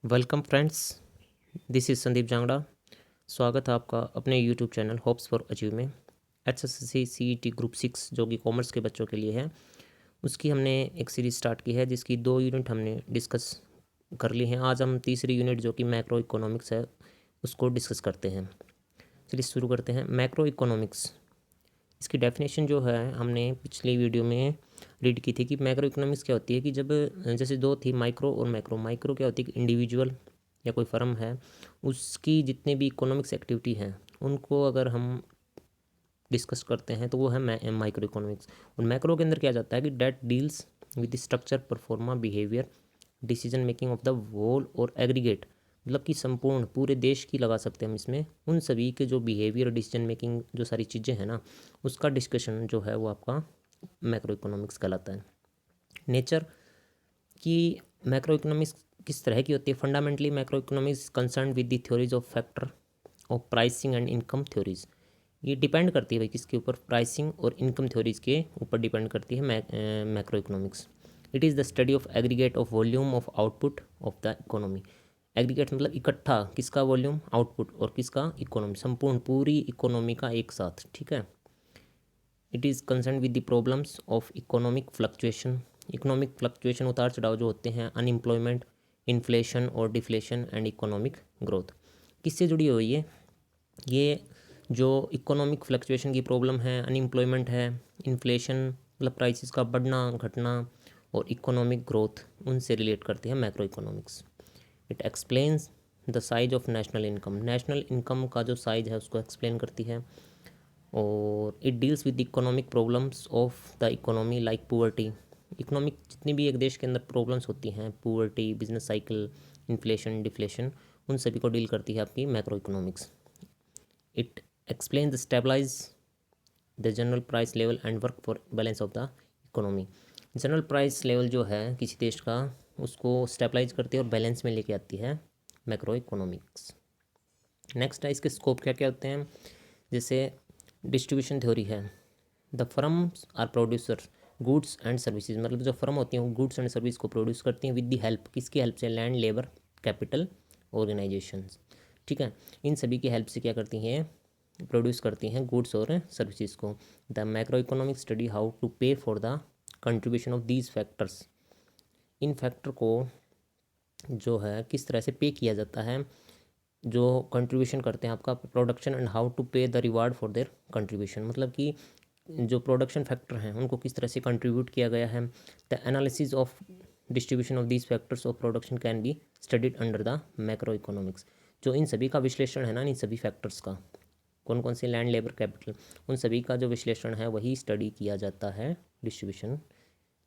Welcome friends, this is Sandeep Jangra. स्वागत है आपका अपने YouTube channel hopes for achieve में। एचएसएससी सीईटी ग्रुप 6 जो कि कॉमर्स के बच्चों के लिए है, उसकी हमने एक सीरीज़ स्टार्ट की है जिसकी 2 यूनिट हमने डिस्कस कर ली हैं। आज हम तीसरी यूनिट जो कि मैक्रो इकोनॉमिक्स है उसको डिस्कस करते हैं। चलिए शुरू करते हैं। मैक्रो इकोनॉमिक्स, इसकी डेफिनेशन जो है हमने पिछली वीडियो में रीड की थी कि मैक्रो इकोनॉमिक्स क्या होती है कि जब जैसे दो थी माइक्रो और मैक्रो। माइक्रो क्या होती है कि इंडिविजुअल या कोई फर्म है उसकी जितने भी इकोनॉमिक्स एक्टिविटी हैं उनको अगर हम डिस्कस करते हैं तो वो है माइक्रो इकोनॉमिक्स। और मैक्रो के अंदर क्या जाता है कि that deals with structure performance behaviour decision making of the whole और एग्रीगेट, मतलब कि संपूर्ण पूरे देश की लगा सकते हैं हम इसमें, उन सभी के जो बिहेवियर डिसीजन मेकिंग जो सारी चीज़ें हैं ना उसका डिस्कशन जो है वो आपका मैक्रो इकोनॉमिक्स कहलाता है। नेचर की मैक्रो इकोनॉमिक्स किस तरह की होती है? Fundamentally macro economics concern with the theories of factor of pricing and income theories. ये डिपेंड करती है भाई किसके ऊपर? प्राइसिंग और इनकम थ्योरीज के ऊपर डिपेंड करती है macroeconomics. It is the study of aggregate of volume of output of the economy. Aggregate मतलब इकट्ठा, किसका? वॉल्यूम, आउटपुट, और किसका? इकोनॉमी, संपूर्ण पूरी इकोनॉमी का एक साथ। ठीक है। It is concern with the problems of economic fluctuation. Economic fluctuation, उतार चढ़ाव जो होते हैं, अनएम्प्लॉयमेंट, इन्फ्लेशन और डिफ्लेशन एंड इकोनॉमिक ग्रोथ। किससे जुड़ी हुई है ये? जो इकोनॉमिक फ्लक्चुएशन की प्रॉब्लम है, अनएम्प्लॉयमेंट है, इन्फ्लेशन मतलब प्राइसेस का बढ़ना घटना, और इकोनॉमिक ग्रोथ, उनसे रिलेट करती है macroeconomics. It explains the size of national income. National income का जो साइज है उसको एक्सप्लेन करती है। और it deals with economic problems of the economy like poverty. Economic जितनी भी एक देश के अंदर प्रॉब्लम्स होती हैं, poverty, business cycle, inflation, deflation, उन सभी को डील करती है आपकी macroeconomics. It explain the stabilize the general price level and work for balance of the economy. General price level जो है किसी देश का उसको स्टेबलाइज करती है और बैलेंस में लेके आती है मैक्रो इकोनॉमिक्स। नेक्स्ट है इसके स्कोप क्या क्या होते हैं। जैसे डिस्ट्रीब्यूशन थ्योरी है। The firms are producer goods and services, मतलब जो फर्म होती हैं वो गुड्स एंड सर्विस को प्रोड्यूस करती हैं विद द हेल्प, किसकी हेल्प से? Land, labour, capital, organisations. ठीक है। इन सभी की हेल्प से क्या करती हैं? प्रोड्यूस करती हैं गुड्स और सर्विसेज को। The macro economic study how to pay for the contribution of these factors. इन फैक्टर को जो है किस तरह से पे किया जाता है, जो कंट्रीब्यूशन करते हैं आपका प्रोडक्शन, एंड हाउ टू पे the reward for their contribution, मतलब कि जो प्रोडक्शन फैक्टर हैं उनको किस तरह से कंट्रीब्यूट किया गया है। The analysis of distribution of these factors of production can be studied under the macro economics. जो इन सभी का विश्लेषण है ना, इन सभी फैक्टर्स का, कौन कौन से? लैंड, लेबर, कैपिटल, उन सभी का जो विश्लेषण है वही स्टडी किया जाता है डिस्ट्रीब्यूशन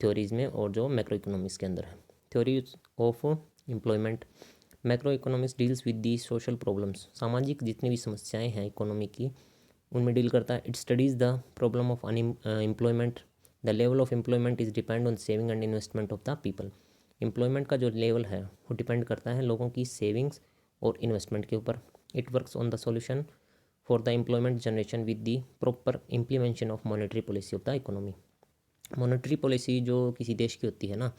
थ्योरीज में और जो मैक्रो इकोनॉमिक्स के अंदर है। Theories of employment. Macro economics deals with the social problems. सामाजिक जितनी भी समस्याएं हैं इकोनॉमी की उनमें डील करता है। It studies the problem of employment. The level of employment is depend on saving and investment of the people. Employment का जो लेवल है वो डिपेंड करता है लोगों की सेविंग्स और इन्वेस्टमेंट के ऊपर। It works on the solution for the employment generation with the proper implementation of monetary policy of the economy. Monetary policy जो किसी देश की होती है ना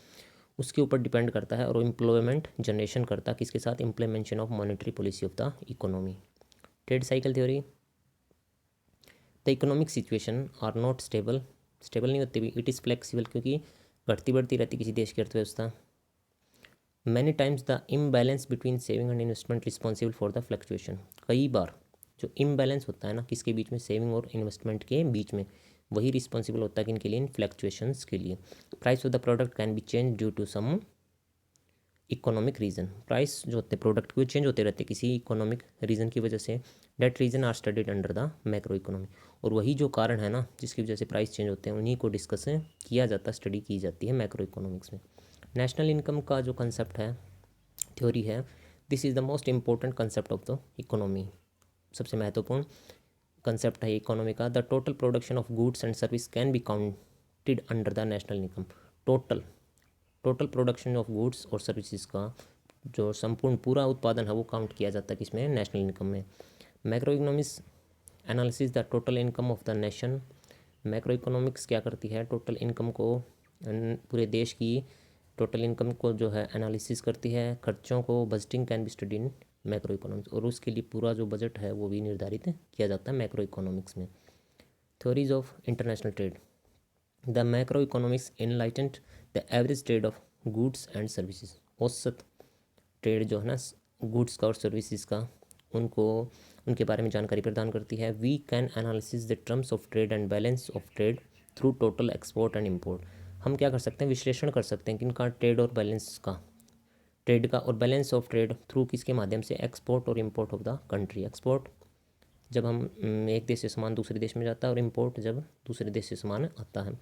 उसके ऊपर डिपेंड करता है, और एम्प्लॉयमेंट जनरेशन करता है किसके साथ? Implementation of monetary policy of the economy. Trade cycle theory. The economic situation are not stable. Stable नहीं होती भी, इट इज़ फ्लेक्सिबल, क्योंकि घटती बढ़ती रहती किसी देश की अर्थव्यवस्था। Many times the imbalance between saving and investment responsible for the fluctuation. कई बार जो इम्बैलेंस होता है ना किसके बीच में? सेविंग और इन्वेस्टमेंट के बीच में, वही रिस्पॉन्सिबल होता है किनके लिए? इन फ्लक्चुएशंस के लिए। Price of the product can be change due to some economic reason. Price जो होते हैं प्रोडक्ट के वो चेंज होते रहते हैं किसी इकोनॉमिक रीज़न की वजह से। That reason are studied under the macro economy. और वही जो कारण है ना जिसकी वजह से प्राइस चेंज होते हैं उन्हीं को डिस्कस किया जाता है, स्टडी की जाती है मैक्रो इकोनॉमिक्स में। नेशनल इनकम का जो कंसेप्ट है, थ्योरी है, this is the most important concept of the economy. सबसे महत्वपूर्ण कंसेप्ट है इकोनॉमी का। The total production of goods and service can be counted under the national income. Total total production of goods और services का जो संपूर्ण पूरा उत्पादन है वो काउंट किया जाता है किसमें? नेशनल इनकम में। Macro economics analysis the total income of the nation. Macro economics क्या करती है? टोटल इनकम को पूरे देश की टोटल इनकम को जो है एनालिसिस करती है। खर्चों को budgeting can be study in macro economics, और उसके लिए पूरा जो बजट है वो भी निर्धारित किया जाता है मैक्रो इकोनॉमिक्स में। Theories of international trade. The macro economics enlightened the average trade off goods and services. औसत ट्रेड जो है ना गुड्स का और सर्विसेज का, उनको उनके बारे में जानकारी प्रदान करती है। We can analysis the terms of trade and balance of trade through total export and import. हम क्या कर सकते हैं, विश्लेषण कर सकते हैं किनका, ट्रेड और बैलेंस का, ट्रेड का और बैलेंस ऑफ ट्रेड थ्रू किसके माध्यम से, एक्सपोर्ट और import of the country. Export जब हम एक देश से सामान दूसरे देश में जाता है, और इम्पोर्ट जब दूसरे देश से सामान आता है।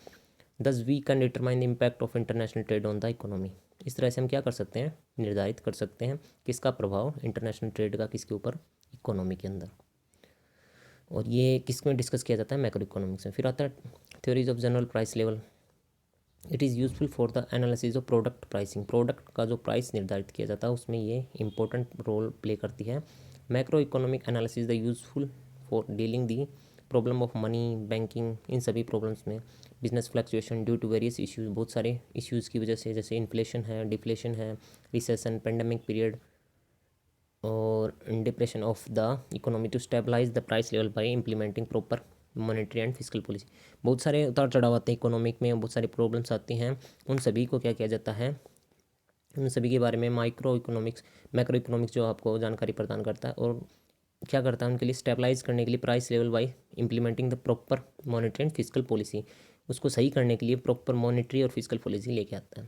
Thus we can determine the impact of international trade on the economy. इस तरह से हम क्या कर सकते हैं, निर्धारित कर सकते हैं किसका प्रभाव इंटरनेशनल ट्रेड का किसके ऊपर, इकोनॉमी के अंदर। और ये किस में डिस्कस किया जाता है, मैक्रो इकोनॉमिक्स में। फिर आता है theories of general price level. It is useful for the analysis of product pricing. Product का जो प्राइस निर्धारित किया जाता है उसमें ये इंपॉर्टेंट रोल प्ले करती है। Macro economic analysis the useful for dealing the problem of money, banking, इन सभी प्रॉब्लम्स में। Business fluctuation due to various issues, बहुत सारे इश्यूज़ की वजह से, जैसे इन्फ्लेशन है, डिफ्लेशन है, रिसेशन, पेंडेमिक पीरियड और depression of the economy, to stabilize the price level by implementing proper monetary and physical policy. बहुत सारे उतार चढ़ाव आते हैं इकोनॉमिक में, बहुत सारी प्रॉब्लम्स आती हैं, उन सभी को क्या किया जाता है, उन सभी के बारे में मैक्रो इकोनॉमिक्स जो आपको जानकारी प्रदान करता है और क्या करता है, उनके लिए स्टेबलाइज करने के लिए price level by implementing the proper monetary and physical policy, उसको सही करने के लिए प्रॉपर मॉनेटरी और फिजिकल पॉलिसी लेके आता है।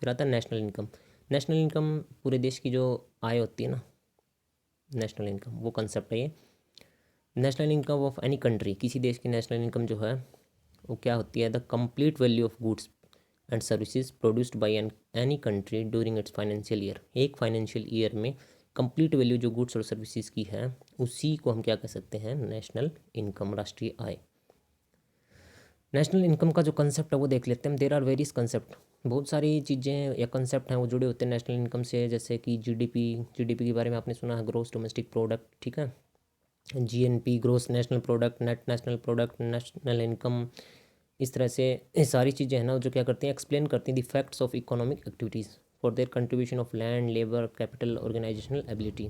फिर आता है नेशनल इनकम। नेशनल इनकम पूरे देश की जो आय होती है ना, नेशनल इनकम वो कंसेप्ट है ये। National income of any country, किसी देश की नेशनल इनकम जो है वो क्या होती है, the complete value of goods and services produced by any country during its financial year. एक फाइनेंशियल ईयर में कंप्लीट वैल्यू जो गुड्स और सर्विसेज की है उसी को हम क्या कह सकते हैं, नेशनल इनकम, राष्ट्रीय आय। नेशनल इनकम का जो कंसेप्ट है वो देख लेते हैं। देर आर वेरियस कंसेप्ट, बहुत सारी चीज़ें या कंसेप्ट हैं वो जुड़े होते हैं नेशनल इनकम से, जैसे कि जीडीपी के बारे में आपने सुना है, ग्रोस डोमेस्टिक प्रोडक्ट, ठीक है, GNP, gross national product, net national product, national income. इस तरह से ये सारी चीज़ें हैं ना जो क्या करती हैं, एक्सप्लेन करती हैं the facts of economic activities for their contribution of land, labour, capital, organisational ability.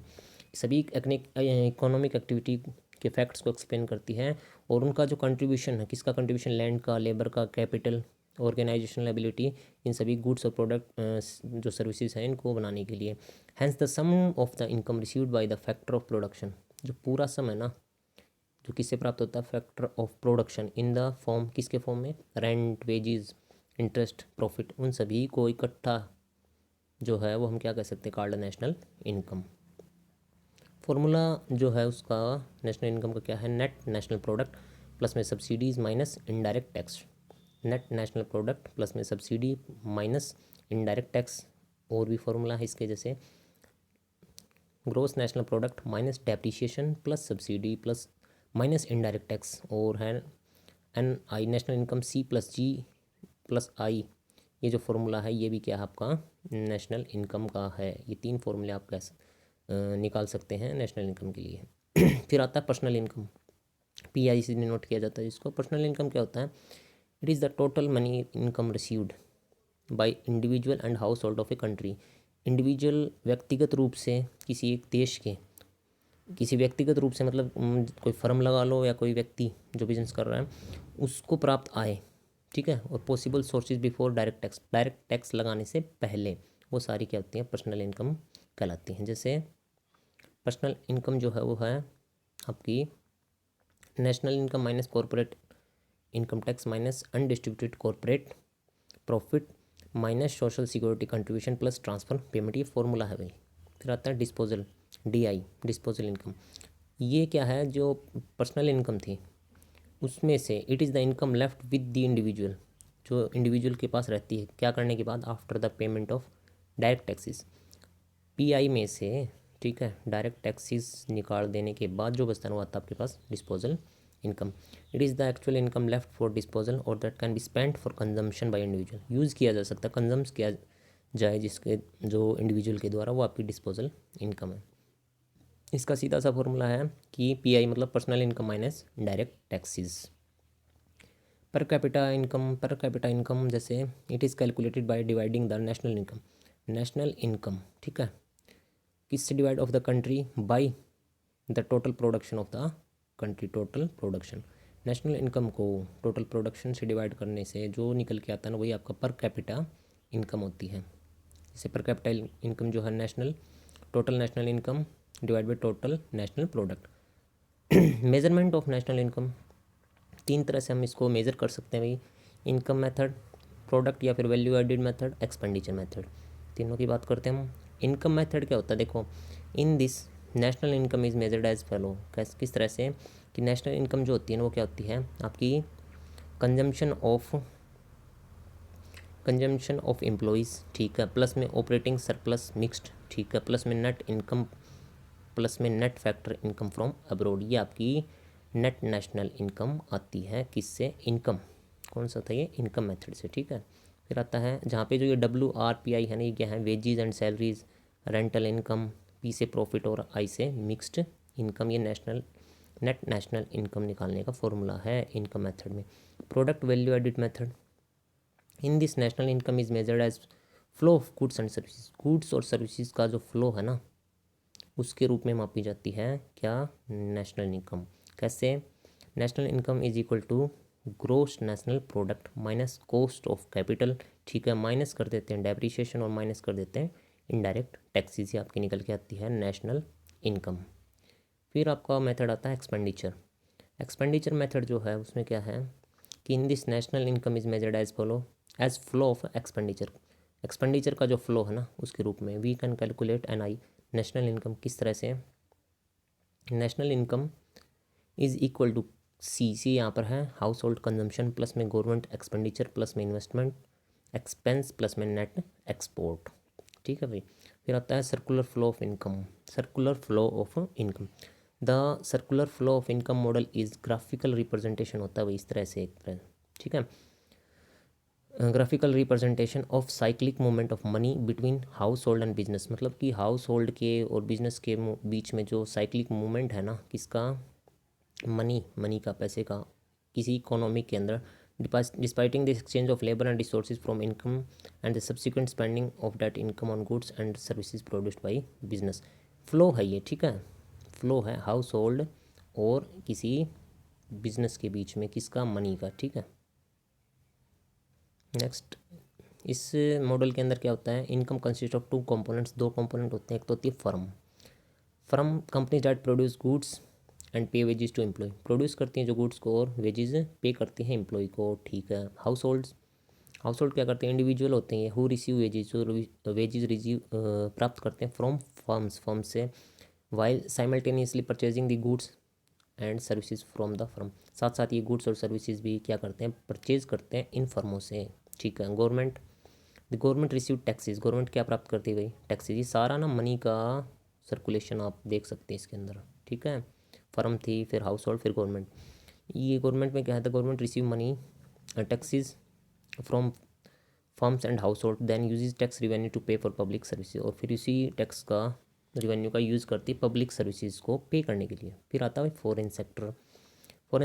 सभी इकोनॉमिक एक्टिविटी के फैक्ट्स को एक्सप्लेन करती है और उनका जो कंट्रीब्यूशन है, किसका कंट्रीब्यूशन, लैंड का, लेबर का, कैपिटल, ऑर्गेनाइजेशनल एबिलिटी, इन सभी गुड्स और प्रोडक्ट जो सर्विसेज हैं इनको बनाने के लिए। Hence the sum of the income received by the factor of production, जो पूरा सम है ना जो किससे प्राप्त होता है, factor of production, in the form, किसके फॉर्म में, रेंट, वेजेस, इंटरेस्ट, प्रॉफिट, उन सभी को इकट्ठा जो है वो हम क्या कह सकते हैं, कॉल्ड नेशनल इनकम। फॉर्मूला जो है उसका नेशनल इनकम का क्या है, नेट नेशनल प्रोडक्ट प्लस में subsidies minus indirect tax. Net national product plus में सब्सिडी माइनस इनडायरेक्ट टैक्स। और भी फॉर्मूला है इसके, जैसे gross national product minus depreciation plus subsidy plus minus indirect tax. और है N I national income C plus G plus I. ये जो फॉर्मूला है ये भी क्या है आपका, नेशनल इनकम का है। ये तीन फॉर्मूले आप कैसे निकाल सकते हैं नेशनल इनकम के लिए। फिर आता है पर्सनल इनकम, PI से नोट किया जाता है जिसको। पर्सनल इनकम क्या होता है, it is the total money income received by individual and house hold of a country. Individual, व्यक्तिगत रूप से किसी एक देश के, किसी व्यक्तिगत रूप से मतलब कोई फर्म लगा लो या कोई व्यक्ति जो बिजनेस कर रहा है उसको प्राप्त आय, ठीक है, और possible sources before direct tax लगाने से पहले, वो सारी क्या होती हैं, पर्सनल इनकम कहलाती हैं। जैसे पर्सनल इनकम जो है वो है आपकी national income minus corporate income tax minus undistributed corporate profit minus social security contribution plus transfer payment. ये फॉर्मूला है भाई। फिर आता है डिस्पोजल, DI, डिस्पोजल इनकम। ये क्या है, जो पर्सनल इनकम थी उसमें से it is the income left with the individual, जो इंडिविजुअल के पास रहती है क्या करने के बाद, after the payment of direct taxes. PI में से, ठीक है, डायरेक्ट टैक्सेस निकाल देने के बाद जो बचता है वो आता है आपके पास disposal income. It is the actual income left for disposal और that can be spent for consumption by individual. Use किया जा सकता है, कंजम्स किया जाए जिसके, जो इंडिविजुअल के द्वारा, वो आपकी डिस्पोजल इनकम है। इसका सीधा सा फॉर्मूला है कि PI मतलब personal income minus direct taxes. Per capita income जैसे it is calculated by dividing the national income, ठीक है, किससे divide of the country by the total production of the country, total production. National income को total production से divide करने से जो निकल के आता है ना वही आपका पर कैपिटा इनकम होती है। जैसे पर कैपिटा इनकम जो है total national income divide by total national product. Measurement of national income, तीन तरह से हम इसको मेज़र कर सकते हैं भाई, इनकम मेथड, प्रोडक्ट या फिर value added method, expenditure method. तीनों की बात करते हैं हम। इनकम मेथड क्या होता है, देखो in this national income is measured as follow, किस तरह से कि नेशनल इनकम जो होती है ना वो क्या होती है आपकी कंजम्पशन ऑफ एम्प्लॉयज़, ठीक है, प्लस में ऑपरेटिंग सरप्लस मिक्स्ड, ठीक है, प्लस में नेट इनकम, प्लस में net factor income from abroad. ये आपकी नेट नेशनल इनकम आती है किससे, इनकम, कौन सा था ये, इनकम मेथड से, ठीक है। फिर आता है जहाँ पे जो ये WRPI है ना, ये क्या है, wages and salaries, rental income, P से प्रॉफिट और I से मिक्स्ड इनकम, ये नेट नेशनल इनकम निकालने का फॉर्मूला है इनकम मेथड में। Product value added method, in this national income is measured as flow of goods and services, goods और services का जो फ्लो है ना उसके रूप में मापी जाती है क्या, नेशनल इनकम। कैसे, national income is equal to gross national product minus cost of capital, ठीक है, माइनस कर देते हैं डेप्रिसिएशन और माइनस कर देते हैं इनडायरेक्ट टैक्सेस, ये आपकी निकल के आती है नेशनल इनकम। फिर आपका मेथड आता है एक्सपेंडिचर मेथड जो है उसमें क्या है कि in this national income is measured as flow of expenditure का जो फ्लो है ना उसके रूप में we can calculate NI national income. किस तरह से, national income is equal to C यहाँ पर है हाउस होल्ड कंजम्पशन प्लस में गवर्नमेंट एक्सपेंडिचर प्लस में इन्वेस्टमेंट एक्सपेंस प्लस में नेट एक्सपोर्ट, ठीक है भाई। फिर आता है circular flow of income, the circular flow of income model is graphical representation होता है भाई इस तरह से एक तरह, ठीक है, graphical representation of cyclic movement of money between house hold and business, मतलब कि हाउस होल्ड के और बिजनेस के बीच में जो साइक्लिक मूवमेंट है ना किसका, मनी का, पैसे का किसी इकोनॉमी के अंदर, depicting the exchange of labour and resources from income and the subsequent spending of that income on goods and services produced by business. Flow है ये, ठीक है, फ्लो है हाउस होल्ड और किसी बिजनेस के बीच में किसका, मनी का, ठीक है। नेक्स्ट, इस मॉडल के अंदर क्या होता है, income consist of two components, दो कंपोनेंट होते हैं, एक तो होती है firm company that produce goods and पे वेजेस टू एम्प्लॉय, प्रोड्यूस करती हैं जो गुड्स को और वेजेस पे करती हैं एम्प्लॉय को, ठीक है। हाउस होल्ड क्या करते हैं, इंडिविजुअल होते हैं हु रिसीव वेजेस, जो वेजेस रिसीव प्राप्त करते हैं फ्रॉम फर्म से, while simultaneously purchasing the goods and services from the firm, साथ साथ ये गुड्स और सर्विसेज भी क्या करते हैं, परचेज करते हैं इन फर्मों से, ठीक है। गवर्नमेंट रिसीव टैक्सेस, गवर्नमेंट क्या प्राप्त करती है भाई, टैक्सेस। ये सारा ना मनी का सर्कुलेशन आप देख सकते हैं इसके अंदर, ठीक है। फर्म थी, फिर हाउस होल्ड, फिर गवर्नमेंट। ये गवर्नमेंट में क्या है, government receive money taxes from firms and household then uses tax revenue to pay for public services, और फिर इसी टैक्स का रिवेन्यू का यूज़ करती है पब्लिक सर्विसेज को पे करने के लिए। फिर आता है foreign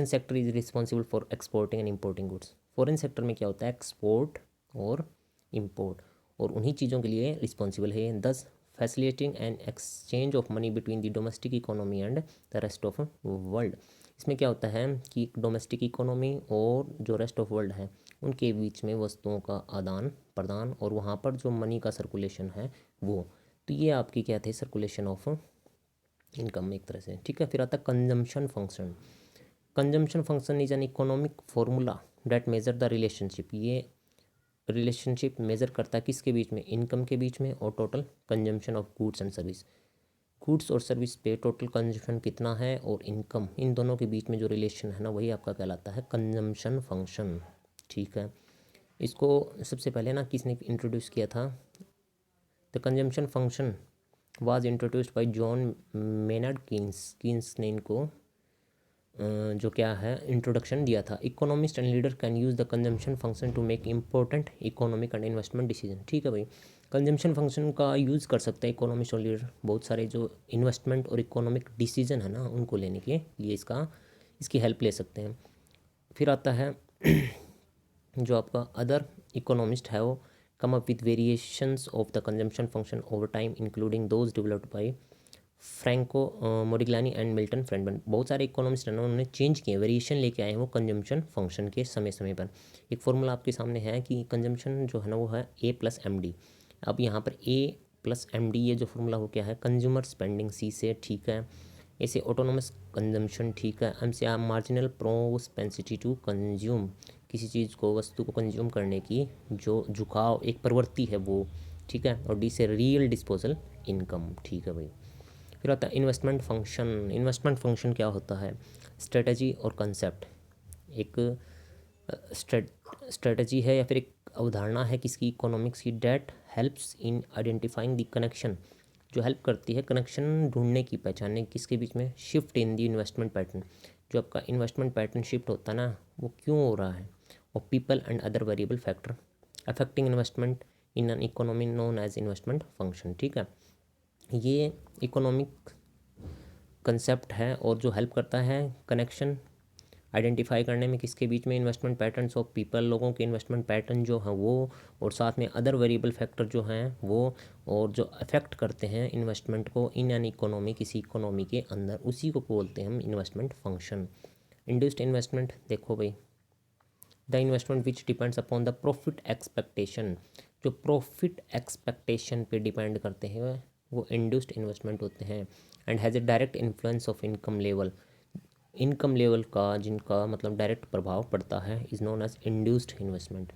sector is responsible for exporting and importing goods. Foreign sector में क्या होता है, एक्सपोर्ट और इम्पोर्ट, और उन्हीं चीज़ों के लिए रिस्पॉन्सिबल है, दस facilitating and exchange of money between the domestic economy and the rest of world. इसमें क्या होता है कि डोमेस्टिक इकोनॉमी और जो रेस्ट ऑफ वर्ल्ड है उनके बीच में वस्तुओं का आदान प्रदान और वहाँ पर जो मनी का सर्कुलेशन है वो, तो ये आपकी क्या थे, सर्कुलेशन ऑफ इनकम एक तरह से, ठीक है। फिर आता है consumption function is an economic formula that measure the relationship, ये रिलेशनशिप मेजर करता है किसके बीच में, इनकम के बीच में और total consumption of goods and service, goods और सर्विस पे टोटल कंजम्पशन कितना है और इनकम, इन दोनों के बीच में जो रिलेशन है ना वही आपका कहलाता है कंजम्पशन फंक्शन, ठीक है। इसको सबसे पहले ना किसने इंट्रोड्यूस किया था, the consumption function was introduced by John Maynard Keynes ने इनको जो क्या है इंट्रोडक्शन दिया था। Economist and leader can use the consumption function to make important economic and investment decision, ठीक है भाई। कंजम्पशन फंक्शन का यूज़ कर सकते हैं इकोनॉमिस्ट और लीडर बहुत सारे जो इन्वेस्टमेंट और इकोनॉमिक डिसीजन है ना उनको लेने के लिए इसकी हेल्प ले सकते हैं। फिर आता है जो आपका अदर इकोनॉमिस्ट है वो come up with variations of the consumption function over time including those developed by Franco Modigliani and Milton Friedman. बहुत सारे इकोनॉमिस्ट हैं ना, उन्होंने चेंज किए, वेरिएशन लेके आए हैं वो कंजम्पशन फंक्शन के समय समय पर। एक फॉर्मूला आपके सामने है कि कंजम्पशन जो है ना वो है A+MD। अब यहाँ पर A+MD ये जो फॉर्मूला हो क्या है, कंज्यूमर स्पेंडिंग C से, ठीक है। ऐसे ऑटोनोमस कंजम्पशन, ठीक है। M से आप मार्जिनल प्रोपेंसिटी टू कंज्यूम, किसी चीज़ को, वस्तु को कंज्यूम करने की जो झुकाव, एक प्रवृत्ति है वो, ठीक है। और D से रियल डिस्पोजल इनकम, ठीक है भाई। फिर आता है इन्वेस्टमेंट फंक्शन। इन्वेस्टमेंट फंक्शन क्या होता है, स्ट्रेटजी और कंसेप्ट। एक स्ट्रेटजी है या फिर एक अवधारणा है किसकी, इकोनॉमिक्स की, that helps in identifying the connection, जो हेल्प करती है कनेक्शन ढूंढने की, पहचानने किसके बीच में, shift in the investment pattern, जो आपका इन्वेस्टमेंट पैटर्न शिफ्ट होता है ना वो क्यों हो रहा है, और people and other variable factor affecting investment in an economy known as investment function, ठीक है। ये इकोनॉमिक कंसेप्ट है और जो हेल्प करता है कनेक्शन आइडेंटिफाई करने में किसके बीच में, इन्वेस्टमेंट पैटर्न्स ऑफ पीपल, लोगों के इन्वेस्टमेंट पैटर्न जो हैं वो, और साथ में अदर वेरिएबल फैक्टर जो हैं वो, और जो अफेक्ट करते हैं इन्वेस्टमेंट को इन एन इकोनॉमी, किसी इकोनॉमी के अंदर, उसी को बोलते हैं हम इन्वेस्टमेंट फंक्शन। इंड्यूस्ड इन्वेस्टमेंट देखो भाई, the investment which depends upon the profit expectation, जो प्रॉफिट एक्सपेक्टेशन पे डिपेंड करते हैं वो इंड्यूस्ड इन्वेस्टमेंट होते हैं। And has a direct influence of income level, income level का जिनका मतलब डायरेक्ट प्रभाव पड़ता है, is known as induced investment.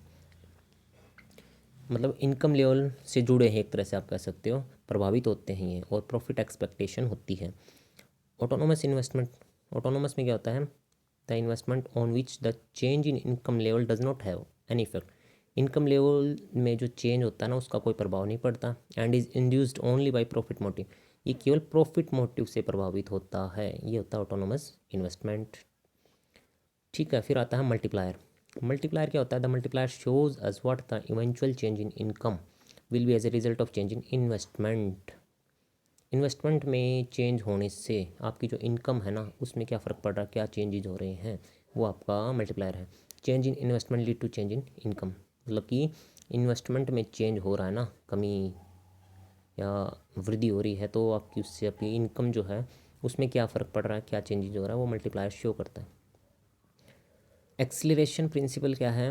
मतलब इनकम लेवल से जुड़े हैं एक तरह से आप कह सकते हो, प्रभावित होते हैं ये, और प्रॉफिट एक्सपेक्टेशन होती है। ऑटोनोमस इन्वेस्टमेंट, ऑटोनोमस में क्या होता है, the investment on which the change in income level does not have any effect, income level में जो चेंज होता है ना उसका कोई प्रभाव नहीं पड़ता। And is induced only by profit motive, ये केवल प्रॉफिट मोटिव से प्रभावित होता है, ये होता है ऑटोनोमस इन्वेस्टमेंट, ठीक है। फिर आता है मल्टीप्लायर। मल्टीप्लायर क्या होता है, the multiplier shows us what the eventual change in income will be as a result of change in investment. Investment में चेंज होने से आपकी जो इनकम है ना उसमें क्या फ़र्क पड़ रहा है, क्या चेंजेज हो रहे हैं, वो आपका मल्टीप्लायर है। Change in investment lead to change in income, मतलब कि इन्वेस्टमेंट में चेंज हो रहा है ना, कमी या वृद्धि हो रही है, तो आपकी उससे आपकी इनकम जो है उसमें क्या फ़र्क पड़ रहा है, क्या चेंजेज हो रहा है, वो मल्टीप्लायर शो करता है। एक्सीलरेशन प्रिंसिपल क्या है,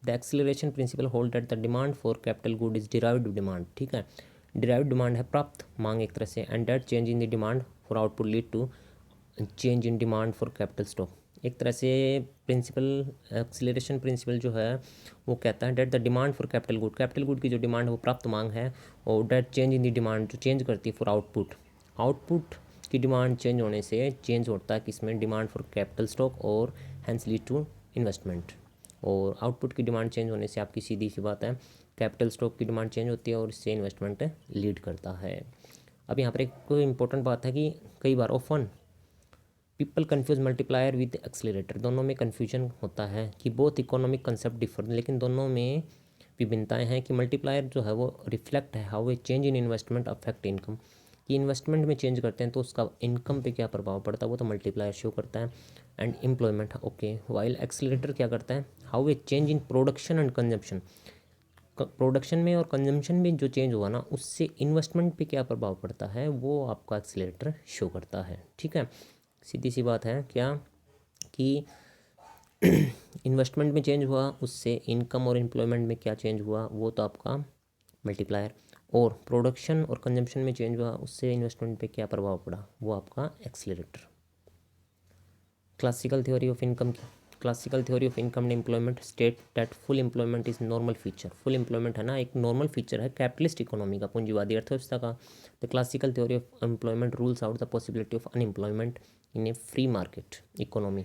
the acceleration principle hold that the demand for capital good is derived demand, ठीक है। डिराइव्ड डिमांड है प्राप्त मांग एक तरह से, and that change in the demand for output lead to change in demand for capital stock. एक तरह से प्रिंसिपल, एक्सीलरेशन प्रिंसिपल जो है वो कहता है that the demand for capital good की जो डिमांड है वो प्राप्त मांग है, और that change in the demand जो चेंज करती है फॉर आउटपुट, आउटपुट की डिमांड चेंज होने से चेंज होता है किसमें, डिमांड फॉर कैपिटल स्टॉक, और हैंस लीड टू इन्वेस्टमेंट। और आउटपुट की डिमांड चेंज होने से आपकी सीधी सी बात है कैपिटल स्टॉक की डिमांड चेंज होती है, और इससे इन्वेस्टमेंट लीड करता है। अब यहाँ पर एक इंपॉर्टेंट बात है कि कई बार often people confuse multiplier with accelerator, दोनों में कन्फ्यूजन होता है कि बोथ इकोनॉमिक कंसेप्ट डिफर, लेकिन दोनों में विभिन्नताएं हैं कि मल्टीप्लायर जो है वो रिफ्लेक्ट है how a change in investment affect income, कि इन्वेस्टमेंट में चेंज करते हैं तो उसका इनकम पे क्या प्रभाव पड़ता है, वो तो मल्टीप्लायर शो करता है। And employment, okay, while accelerator क्या करता है, how a change in production and consumption, production में और कंजम्पशन में जो चेंज हुआ ना उससे इन्वेस्टमेंट पे क्या प्रभाव पड़ता है, वो आपका एक्सीलरेटर शो करता है, ठीक है। सीधी सी बात है क्या कि इन्वेस्टमेंट में चेंज हुआ उससे इनकम और एम्प्लॉयमेंट में क्या चेंज हुआ, वो तो आपका मल्टीप्लायर, और प्रोडक्शन और कंजम्पशन में चेंज हुआ उससे इन्वेस्टमेंट पे क्या प्रभाव पड़ा, वो आपका accelerator. Classical theory of income की, classical theory of income and employment state that full employment is normal feature, full employment है ना एक नॉर्मल फीचर है कैपिटलिस्ट इकोनॉमी का, पूंजीवादी अर्थव्यवस्था का। The classical theory of employment rules out the possibility of unemployment in a free market economy.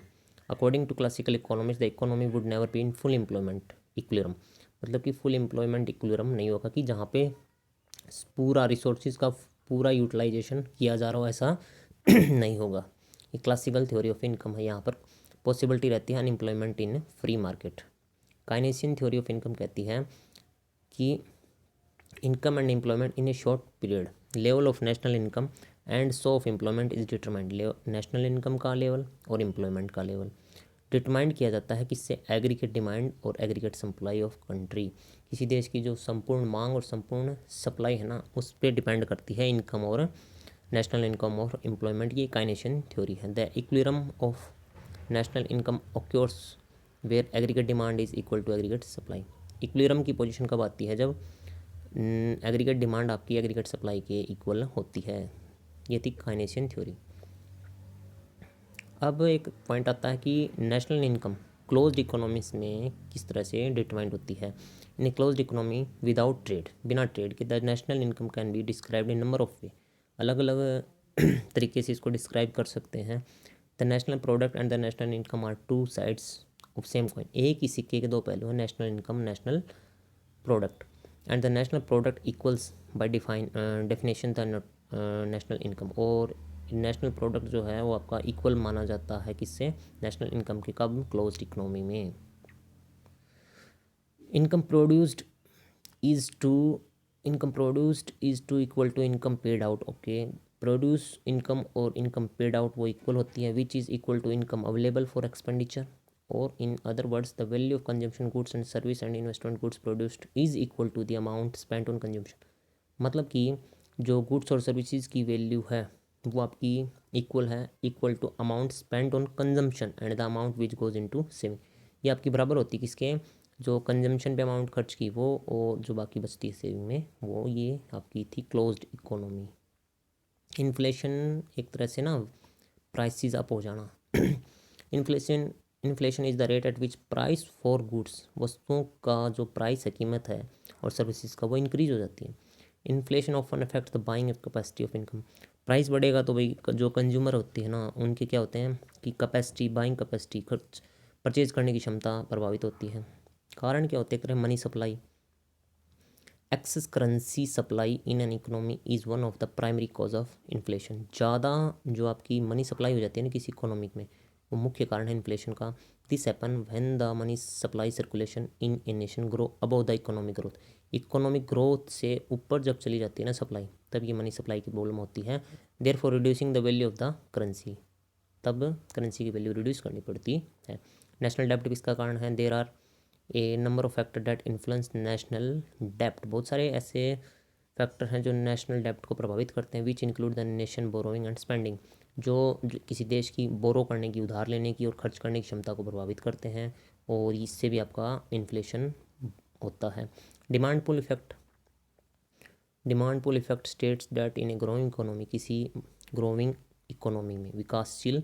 According to classical economics the economy would never be in full employment equilibrium, मतलब कि full employment equilibrium नहीं होगा कि जहाँ पे पूरा resources का पूरा यूटिलाइजेशन किया जा रहा हो, ऐसा नहीं होगा। ये क्लासिकल थ्योरी ऑफ इनकम है, यहाँ पर पॉसिबिलिटी रहती है unemployment in free market. Keynesian theory of income कहती है कि income and employment in a short period, level of national income and so of employment is determined, national income का level और एम्प्लॉयमेंट का लेवल डिटरमाइन किया जाता है किससे, एग्रीगेट डिमांड और एग्रीगेट सप्लाई ऑफ कंट्री। किसी देश की जो संपूर्ण मांग और संपूर्ण सप्लाई है ना, उस पर डिपेंड करती है इनकम और नेशनल इनकम और एम्प्लॉयमेंट। ये काइनेशन थ्योरी है। The equilibrium of national income occurs where aggregate demand is equal to aggregate supply. Equilibrium की पोजीशन कब आती है, जब एग्रीगेट डिमांड आपकी एग्रीगेट सप्लाई के इक्वल होती है। ये थी काइनेशियन थ्योरी। अब एक पॉइंट आता है कि नेशनल इनकम क्लोज्ड इकोनॉमीज में किस तरह से डिटरमाइंड होती है। In closed economy without trade, बिना ट्रेड के, the national income can be described in number of way. अलग अलग तरीके से इसको डिस्क्राइब कर सकते हैं। The national product and the national income are two sides of same coin. एक ही सिक्के के दो पहलू हैं, national income, national product. And the national product equals by definition the national income. और नेशनल प्रोडक्ट जो है वो आपका इक्वल माना जाता है किससे, नेशनल इनकम के। कब, क्लोज्ड इकोनॉमी में। Income produced is to equal to income paid out. Okay, produce income और इनकम पेड आउट वो इक्वल होती है, which is equal to income available for expenditure. और in other words, the value of consumption goods and service and investment goods produced is equal to the amount spent on consumption. मतलब कि जो goods और services की value है वो आपकी equal है, equal to amount spent on consumption and the amount which goes into saving. ये आपकी बराबर होती है किसके, जो कंजम्पशन पे अमाउंट खर्च की वो, और जो बाकी बचती है सेविंग में वो। ये आपकी थी क्लोज्ड इकोनॉमी। इन्फ्लेशन एक तरह से ना प्राइसेस अप हो जाना। Inflation is the rate at which price for goods, वस्तुओं का जो प्राइस है, कीमत है, और सर्विसेज का, वो इंक्रीज हो जाती है। Inflation often affect the buying capacity of income. Price बढ़ेगा तो भाई जो कंज्यूमर होती है ना, उनके क्या होते हैं कि कैपेसिटी, बाइंग कैपेसिटी, खर्च परचेज करने की क्षमता प्रभावित होती है। कारण क्या होते हैं, money supply. Excess currency supply in an economy is one of the primary cause of inflation. ज़्यादा जो आपकी मनी सप्लाई हो जाती है ना किसी इकोनॉमिक में, वो मुख्य कारण है इन्फ्लेशन का। This happen when the money supply circulation in a nation grow above the economic growth. Economic growth से ऊपर जब चली जाती है ना सप्लाई, तब ये मनी सप्लाई की प्रॉब्लम होती है। Therefore reducing the value of the currency, तब करेंसी की वैल्यू रिड्यूस करनी पड़ती है। नेशनल डेप्ट किसका कारण है, there are a number of factor that influence national डेप्ट। बहुत सारे ऐसे फैक्टर हैं जो नेशनल डेप्ट को प्रभावित करते हैं, which include the nation borrowing and spending. जो किसी देश की बोरो करने की, उधार लेने की और खर्च करने की क्षमता को प्रभावित करते हैं, और इससे भी आपका इन्फ्लेशन होता है। Demand pull effect. Demand pull effect states that in a growing economy, किसी ग्रोइंग इकोनॉमी में, विकासशील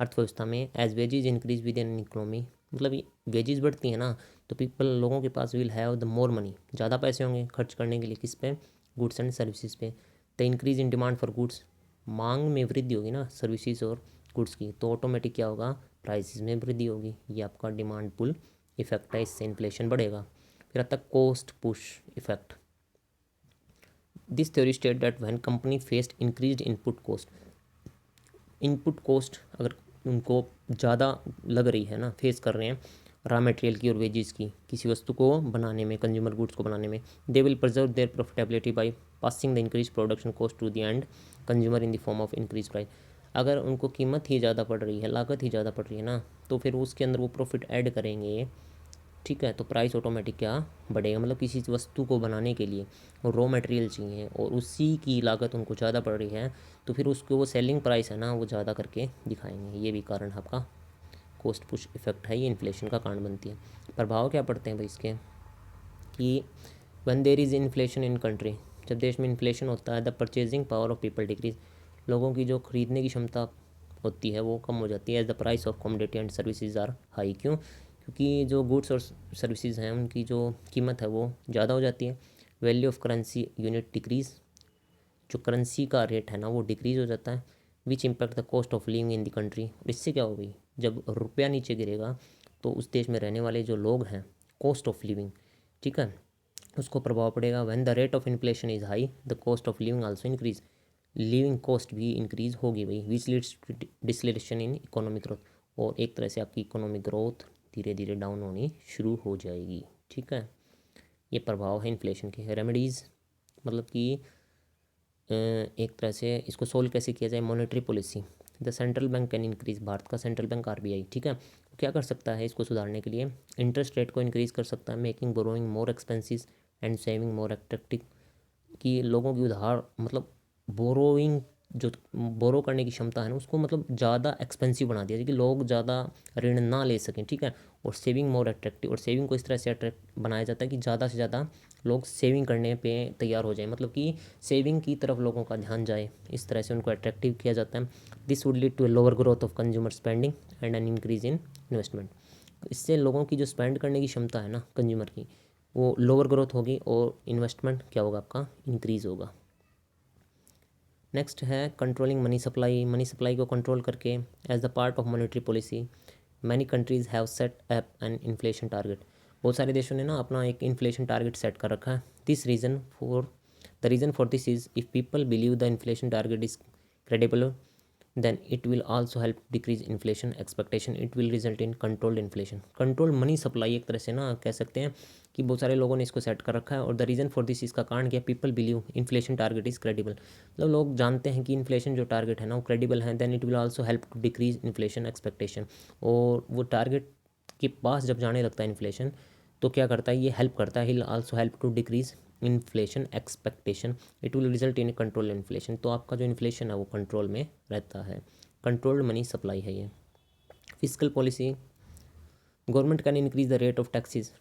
अर्थव्यवस्था में, as wages increase with in economy, मतलब वेजेज बढ़ती हैं ना, तो पीपल, लोगों के पास will have the more money, ज़्यादा पैसे होंगे खर्च करने के लिए, किस पे, गुड्स एंड सर्विसेज पे। The increase in demand for goods, मांग में वृद्धि होगी ना सर्विसेज और गुड्स की, तो ऑटोमेटिक क्या होगा, प्राइसेस में वृद्धि होगी। ये आपका डिमांड पुल इफेक्ट है, इससे इन्फ्लेशन बढ़ेगा। फिर आता है cost push effect. This theory state that when company faced increased input cost, input cost अगर उनको ज़्यादा लग रही है ना, फेस कर रहे हैं रॉ मटेरियल की और वेजेस की, किसी वस्तु को बनाने में, कंज्यूमर गुड्स को बनाने में, they will preserve their profitability by passing the increase production cost to the end consumer in the form of increase price. अगर उनको कीमत ही ज़्यादा पड़ रही है, लागत ही ज़्यादा पड़ रही है ना, तो फिर उसके अंदर वो प्रॉफिट ऐड करेंगे, ठीक है, तो प्राइस ऑटोमेटिक क्या बढ़ेगा। मतलब किसी वस्तु को बनाने के लिए रॉ मटेरियल चाहिए और उसी की लागत उनको ज़्यादा पड़ रही है, तो फिर उसको वो सेलिंग प्राइस है ना वो ज़्यादा करके दिखाएंगे। ये भी कारण आपका कोस्ट पुश इफेक्ट है, ये इन्फ्लेशन का कारण बनती है। प्रभाव क्या पड़ते हैं भाई इसके, कि when there is inflation in country, जब देश में इन्फ्लेशन होता है, the purchasing power of people decrease, लोगों की जो खरीदने की क्षमता होती है वो कम हो जाती है। As the price of commodity and services are high, क्यों, क्योंकि जो गुड्स और सर्विसेज हैं उनकी जो कीमत है वो ज़्यादा हो जाती है। Value of currency unit decrease, जो करेंसी का रेट है ना वो डिक्रीज हो जाता है। Which impact the cost of living in the country, इससे क्या होगी, जब रुपया नीचे गिरेगा तो उस देश में रहने वाले जो लोग हैं, कॉस्ट ऑफ लिविंग, ठीक है, उसको प्रभाव पड़ेगा। When the rate of inflation is high the cost of living also increase, living cost भी इंक्रीज होगी भाई, which leads to deceleration in economic growth, और एक तरह से आपकी इकोनॉमिक ग्रोथ धीरे धीरे डाउन होनी शुरू हो जाएगी, ठीक है। ये प्रभाव है इन्फ्लेशन के। रेमेडीज़, मतलब कि एक तरह से इसको सोल्व कैसे किया जाए, monetary policy. The central bank can increase, Bharat का सेंट्रल बैंक आरबीआई, ठीक है, क्या कर सकता है इसको सुधारने के लिए? इंटरेस्ट रेट को इंक्रीज़ कर सकता है, making borrowing more expensive and saving more attractive, कि लोगों की उधार मतलब बोरोइंग जो बोरो करने की क्षमता है ना उसको मतलब ज़्यादा एक्सपेंसिव बना दिया कि लोग ज़्यादा ऋण ना ले सकें, ठीक है। और सेविंग मोर अट्रैक्टिव, और सेविंग को इस तरह से अट्रैक्ट बनाया जाता है कि ज़्यादा से ज़्यादा लोग सेविंग करने पे तैयार हो जाए, मतलब कि सेविंग की तरफ लोगों का ध्यान जाए, इस तरह से उनको अट्रैक्टिव किया जाता है। This would lead to a lower growth of consumer spending and an increase in investment. इससे लोगों की जो स्पेंड करने की क्षमता है ना कंज्यूमर की, वो लोअर ग्रोथ होगी और इन्वेस्टमेंट क्या होगा आपका, इंक्रीज़ होगा। नेक्स्ट है controlling money supply. Money supply को कंट्रोल करके as the part of monetary policy many countries have set up an inflation target. बहुत सारे देशों ने ना अपना एक इन्फ्लेशन टारगेट सेट कर रखा है। The reason for this is if people believe the inflation target is credible then it will also help decrease inflation expectation, it will result in controlled inflation। Control money supply एक तरह से ना कह सकते हैं कि बहुत सारे लोगों ने इसको सेट कर रखा है। और द रीज़न फॉर दिस, इसका कारण क्या, people believe inflation target is credible, मतलब लोग जानते हैं कि इन्फ्लेशन जो टारगेट है ना वो क्रेडिबल है, then it will also help to decrease inflation expectation. और वो टारगेट के पास जब जाने लगता है इन्फ्लेशन तो क्या करता है, ये हेल्प करता है, he also help to decrease inflation expectation, it will result in control inflation. तो आपका जो इन्फ्लेशन है वो कंट्रोल में रहता है। कंट्रोल्ड मनी सप्लाई है ये। Physical policy, government can increase the rate of taxes.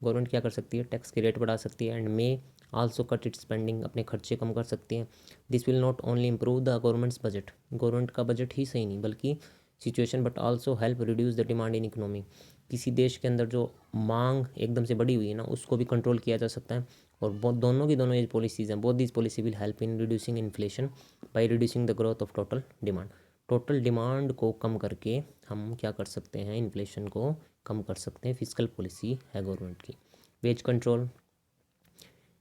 Government क्या कर सकती है, टैक्स की रेट बढ़ा सकती है, and may also cut it spending, अपने खर्चे कम कर सकती है। This will not only improve the governments budget, government का बजट ही सही नहीं बल्कि situation, but also help reduce the demand in economy. किसी देश के अंदर जो मांग एकदम से बढ़ी हुई है ना उसको भी कंट्रोल किया जा सकता है। और बहुत दोनों की दोनों ये पॉलिसीज़ हैं, both this policy will help in reducing inflation by reducing the growth of total demand. Total demand को कम करके हम क्या कर सकते हैं, इन्फ्लेशन को कम कर सकते हैं, फिजिकल पॉलिसी है गवर्नमेंट की। Wage control,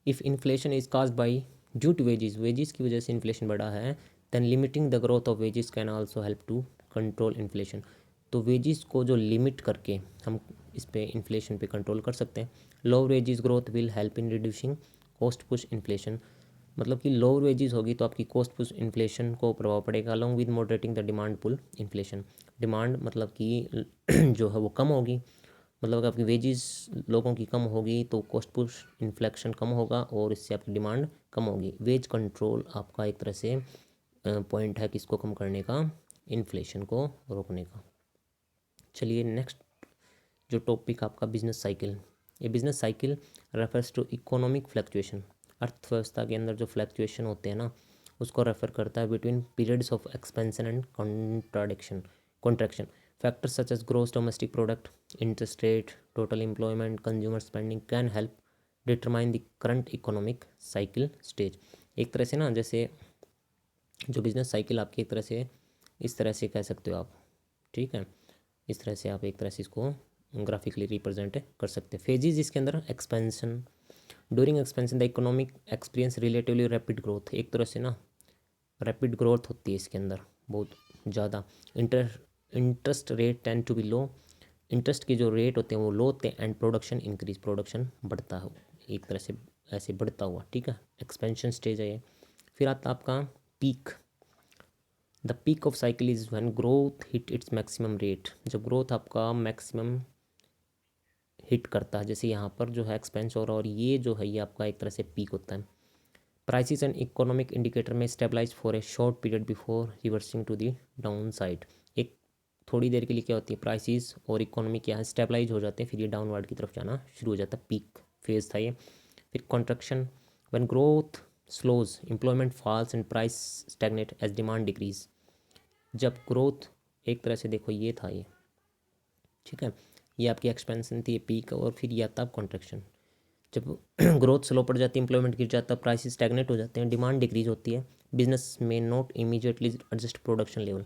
if inflation is caused by due to wages, wages की वजह से इन्फ्लेशन बढ़ा है, then limiting the growth of wages can also help to control inflation. तो वेजेस को जो लिमिट करके हम इस पे इन्फ्लेशन पे कंट्रोल कर सकते हैं। Low wages growth will help in reducing cost push inflation, मतलब कि लो वेजेस होगी तो आपकी कॉस्ट पुश इन्फ्लेशन को प्रभाव पड़ेगा, along with moderating the demand pull inflation. Demand मतलब कि जो है वो कम होगी, मतलब अगर आपकी वेजेस लोगों की कम होगी तो कॉस्ट पुश इन्फ्लेक्शन कम होगा और इससे आपकी डिमांड कम होगी। वेज कंट्रोल आपका एक तरह से पॉइंट है किसको कम करने का, इन्फ्लेशन को रोकने का। चलिए नेक्स्ट जो टॉपिक आपका बिजनेस साइकिल। ये business cycle refers to economic fluctuation, अर्थव्यवस्था के अंदर जो फ्लक्चुएशन होते हैं ना उसको रेफर करता है between periods of expansion and contraction. Factors such as gross domestic product, interest rate, total employment, consumer spending can help determine the current economic cycle stage. एक तरह से ना जैसे जो बिजनेस साइकिल आपकी एक तरह से इस तरह से कह सकते हो आप, ठीक है, इस तरह से आप एक तरह से इसको ग्राफिकली रिप्रेजेंट कर सकते हैं। फेजेस इसके अंदर expansion, during expansion the economic experience relatively rapid growth, एक तरह से ना रैपिड ग्रोथ होती है इसके अंदर बहुत ज़्यादा। Interest rate tend to be low, interest के जो रेट होते हैं वो लो होते हैं, एंड प्रोडक्शन इंक्रीज, प्रोडक्शन बढ़ता है एक तरह से ऐसे बढ़ता हुआ, ठीक है, एक्सपेंशन स्टेज है ये। फिर आता आपका peak, the peak of cycle is when growth hit its maximum rate, जब ग्रोथ आपका मैक्सिमम हिट करता है, जैसे यहाँ पर जो है एक्सपेंस हो रहा है और ये जो है ये आपका एक तरह से पीक होता है। Prices and economic indicator may stabilize for a short period before reversing to the downside, एक थोड़ी देर के लिए क्या होती है, प्राइसेस और इकोनॉमी क्या है स्टेबलाइज हो जाते हैं, फिर ये डाउनवर्ड की तरफ जाना शुरू हो जाता है, पीक फेज था ये। फिर contraction, when growth slows employment falls and price stagnate as demand decrease, जब ग्रोथ एक तरह से देखो ये था ये, ठीक है, ये आपकी एक्सपेंशन थी, ये पीक, और फिर ये आता कॉन्ट्रैक्शन, जब ग्रोथ स्लो पड़ जाती है, एम्प्लॉयमेंट गिर जाता है, प्राइस स्टैग्नेट हो जाते हैं, डिमांड डिक्रीज होती है। Business may not immediately adjust production level,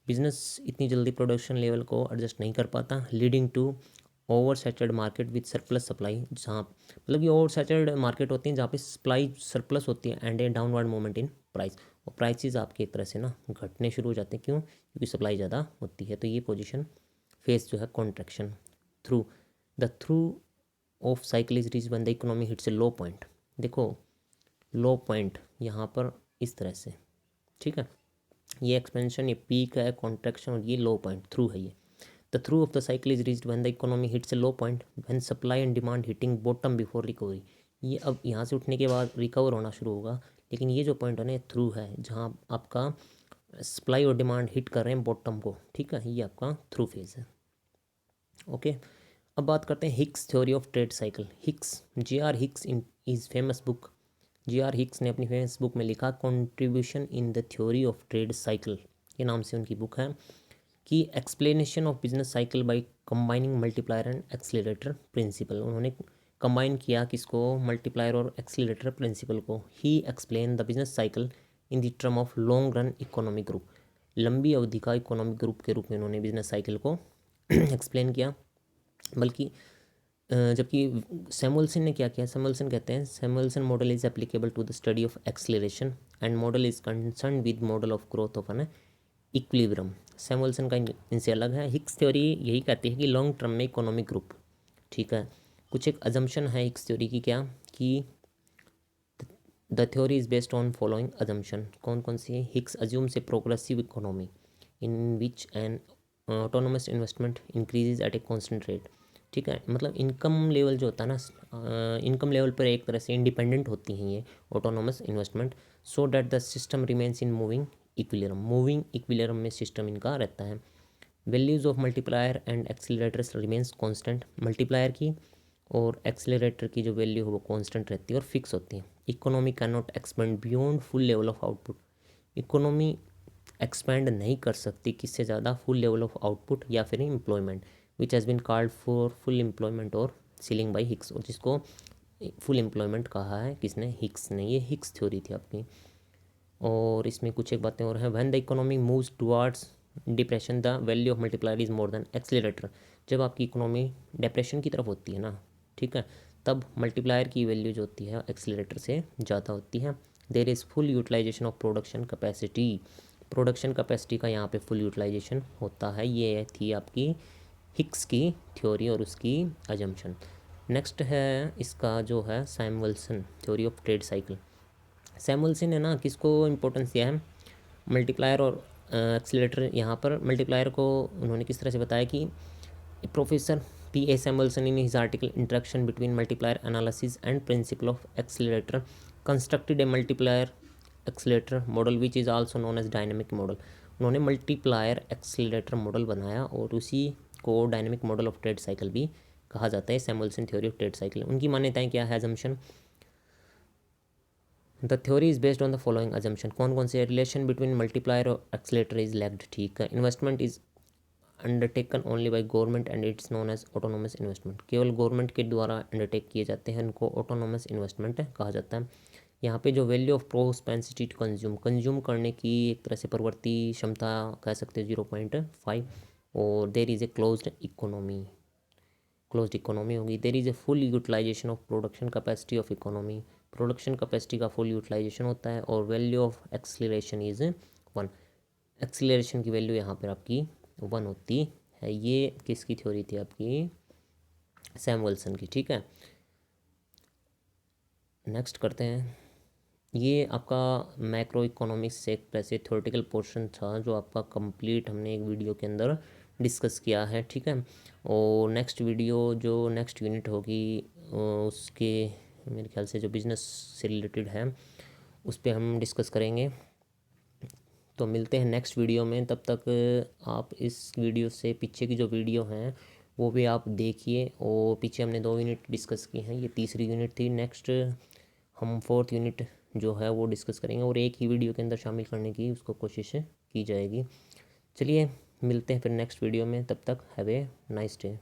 business इतनी जल्दी प्रोडक्शन लेवल को एडजस्ट नहीं कर पाता, leading to oversaturated market with surplus supply, जहाँ मतलब ये ओवर सैचुरेटेड मार्केट होती है जहाँ पे सप्लाई सरप्लस होती है, and A downward movement in price, और प्राइसेस आपके एक तरह से ना घटने शुरू हो जाते हैं, क्यों, क्योंकि सप्लाई ज़्यादा होती है। तो ये पोजीशन फेस जो है contraction through through of cycle is reach when the economy hits A low point. देखो लो पॉइंट यहाँ पर इस तरह से, ठीक है, ये एक्सपेंशन, ये पीक है, कॉन्ट्रैक्शन, और ये लो पॉइंट थ्रू है ये। The through of the cycle is reached when the economy hits a low point when supply and demand hitting bottom before recovery. ये अब यहाँ से उठने के बाद रिकवर होना शुरू होगा, लेकिन ये जो पॉइंट है ना थ्रू है, जहाँ आपका सप्लाई और डिमांड हिट कर रहे हैं बॉटम को, ठीक है, ये आपका थ्रू फेज है। ओके, अब बात करते हैं Hicks theory of trade cycle. Hicks, J.R. Hicks in his famous book, J.R. Hicks ने अपनी फेमस बुक में लिखा contribution in the theory of trade cycle, ये नाम से उनकी बुक है, कि explanation of business cycle by combining multiplier and accelerator principle. उन्होंने कंबाइन किया किसको, मल्टीप्लायर और एक्सीलरेटर प्रिंसिपल को। He explain the business cycle in the term of long run economic group, लंबी अवधि का इकोनॉमिक ग्रुप के रूप में उन्होंने बिजनेस साइकिल को एक्सप्लेन किया। बल्कि जबकि सैमुअल्सन ने क्या किया, सैमुअल्सन कहते हैं Samuelson model is applicable to the study of acceleration and model is concern with model of growth of an equilibrium. Samuelson का इनसे अलग है। हिक्स थ्योरी यही कहती है कि लॉन्ग टर्म में इकोनॉमिक ग्रुप, ठीक है, कुछ एक अजम्पशन है हिक्स थ्योरी की, क्या कि the theory is based on following assumption. कौन कौन सी है? Hicks assumes a progressive economy in which N autonomous investment increases at a constant rate, ठीक है, मतलब इनकम लेवल जो होता है ना, इनकम लेवल पर एक तरह से इंडिपेंडेंट होती हैं ये autonomous investment, so that the system remains in moving equilibrium में सिस्टम इनका रहता है। Values of multiplier and accelerators remains constant, multiplier की और एक्सीलरेटर की जो वैल्यू है वो कांस्टेंट रहती है और फिक्स होती है। Economy can not expand beyond full level of output, economy expand नहीं कर सकती किससे ज़्यादा, फुल लेवल ऑफ आउटपुट या फिर employment, which has been called for full employment और सीलिंग बाई हिक्स, और जिसको फुल एम्प्लॉयमेंट कहा है किसने, हिक्स ने। ये हिक्स थ्योरी थी आपकी। और इसमें कुछ एक बातें और हैं। When the economy moves towards depression the value of multiplier is more than accelerator, जब आपकी इकोनॉमी डिप्रेशन की तरफ होती है ना, ठीक है, तब मल्टीप्लायर की वैल्यू जो होती है एक्सीलरेटर से ज़्यादा होती है। There is full utilization of production capacity, production capacity का यहाँ पे फुल यूटिलाइजेशन होता है। ये थी आपकी हिक्स की थ्योरी और उसकी अजम्पशन। नेक्स्ट है इसका जो है Samuelson theory of trade cycle. Samuelson ने ना किसको इम्पोर्टेंस दिया है, मल्टीप्लायर और एक्सीलरेटर। यहाँ पर मल्टीप्लायर को उन्होंने किस तरह से बताया कि professor P.A. Samuelson in his article interaction between multiplier analysis and principle of accelerator constructed a multiplier accelerator model which is also known as dynamic model. उन्होंने मल्टीप्लायर एक्सीलरेटर मॉडल बनाया और उसी को dynamic model of trade cycle भी कहा जाता है। Samuelson theory of trade cycle, उनकी मान्यताएं क्या है, assumption. The theory is based on the following assumption. कौन कौन से? रिलेशन बिटवीन मल्टीप्लायर और एक्सीलरेटर इज लैग्ड, ठीक है। Investment is undertaken only by government and it's known as autonomous investment, केवल गवर्नमेंट के द्वारा अंडरटेक किए जाते हैं, उनको ऑटोनोमस इन्वेस्टमेंट कहा जाता है। यहाँ पे जो वैल्यू ऑफ प्रोस्पेंसिटी टू कंज्यूम करने की एक तरह से प्रवृत्ति क्षमता कह सकते हैं 0.5, और there is a closed economy होगी। There is a full utilization of production capacity of economy, production capacity का फुल यूटिलाइजेशन होता है। और value of acceleration is 1, acceleration की वैल्यू यहाँ पर आपकी 1 होती है। ये किसकी थ्योरी थी आपकी, सैमुअल्सन की, ठीक है। नेक्स्ट करते हैं, ये आपका मैक्रो इकोनॉमिक्स से एक ऐसे थ्योरेटिकल पोर्शन था जो आपका कंप्लीट हमने एक वीडियो के अंदर डिस्कस किया है, ठीक है। और नेक्स्ट वीडियो जो नेक्स्ट यूनिट होगी उसके मेरे ख्याल से जो बिजनेस से रिलेटेड है उस पर हम डिस्कस करेंगे। तो मिलते हैं नेक्स्ट वीडियो में, तब तक आप इस वीडियो से पीछे की जो वीडियो हैं वो भी आप देखिए। और पीछे हमने 2 यूनिट डिस्कस की हैं, ये तीसरी यूनिट थी। नेक्स्ट हम 4th यूनिट जो है वो डिस्कस करेंगे और एक ही वीडियो के अंदर शामिल करने की उसको कोशिश की जाएगी। चलिए मिलते हैं फिर नेक्स्ट वीडियो में, तब तक हैव ए नाइस डे।